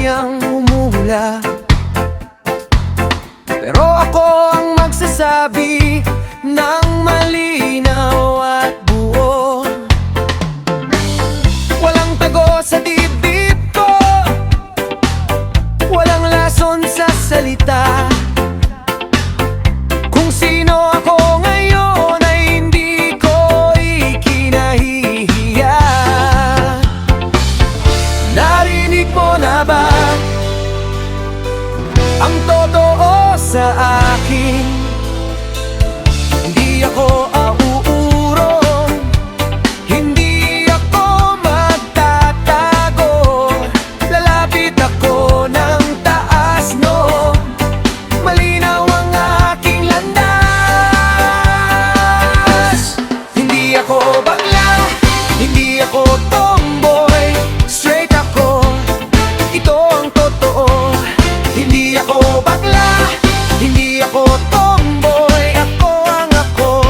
kanyang humula. Pero ako ang magsasabi ng malinaw at buo. Walang tago sa dibdib ko, walang lason sa salita. Kung sino ako ngayon ay hindi ko ikinahihiya. Narinig mo na ba ang totoo sa akin? Hindi ako auurong, hindi ako magtatago. Lalapit ako ng taas, no? Malinaw ang aking landas. Hindi ako bakla, hindi ako tomboy. Straight ako, ito ang totoo. Hindi ako bakla, hindi ako tomboy. Ako ang ako,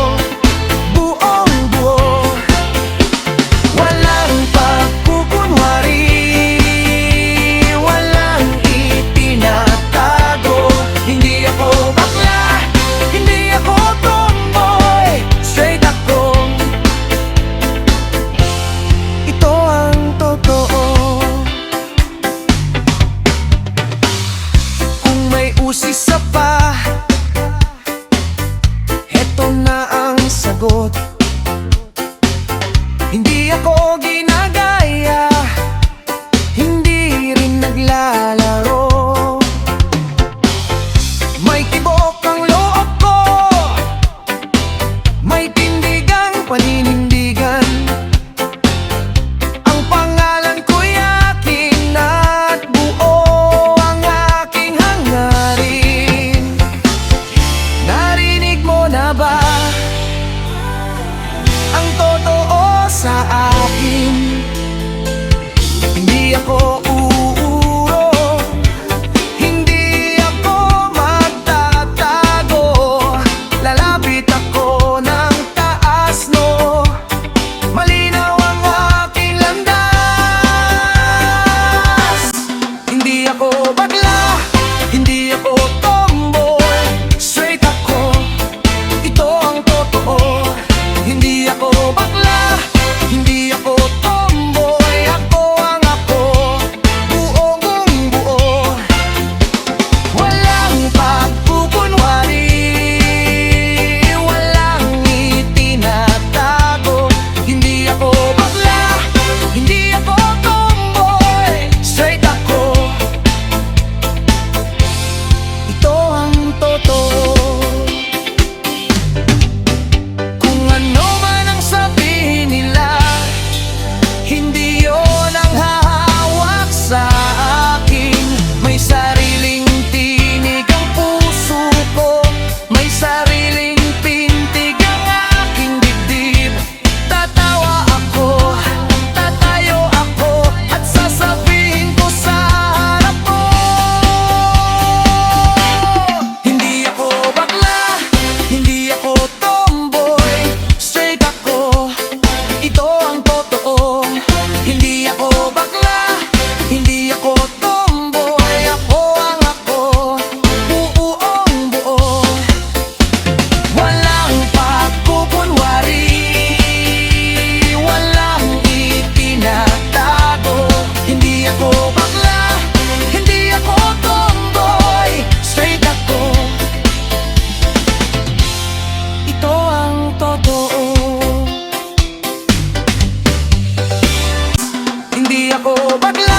buong buo. Walang pagkukunwari, walang itinatago. Hindi ako bakla, hindi ako tomboy. Straight ako, ito ang totoo. Kung may usisa pa, heto na ang sagot. Hindi ako ginagaya, hindi rin naglalaro. May tibok ang loob ko, may tindigang paninindigan. Ang pangalan ko'y akin at buo ang aking hangarin. Narinig mo na ba ang totoo sa akin? Hindi ako uurong, hindi ako magtatago. Lalapit ako ng taas, no? Malinaw ang aking landas. Hindi ako bakla, hindi ako tomboy. Straight ako, ito ang totoo. Hindi ako bakla, hindi ako tomboy. Ako ang ako, buong buo. Walang pagkukunwari, walang itinatago. Hindi ako bakla, hindi ako tomboy. Straight ako, ito ang totoo. Kung ano man ang sabihin nila, hindi yon ang hahawak sa akin. May sariling tinig ang puso ko, may sariling pintig ang aking dibdib. Tatawa ako, tatayo ako, at sasabihin ko sa harap mo. Hindi ako bakla, hindi ako tomboy. Straight ako, ito ang totoo. Hindi ako bakla, hindi ako tomboy. Ako ang ako, buong buo. Walang pagkukunwari, walang itinatago. Hindi ako bakla, hindi ako tomboy. Straight ako, ito ang totoo. Hindi ako bakla,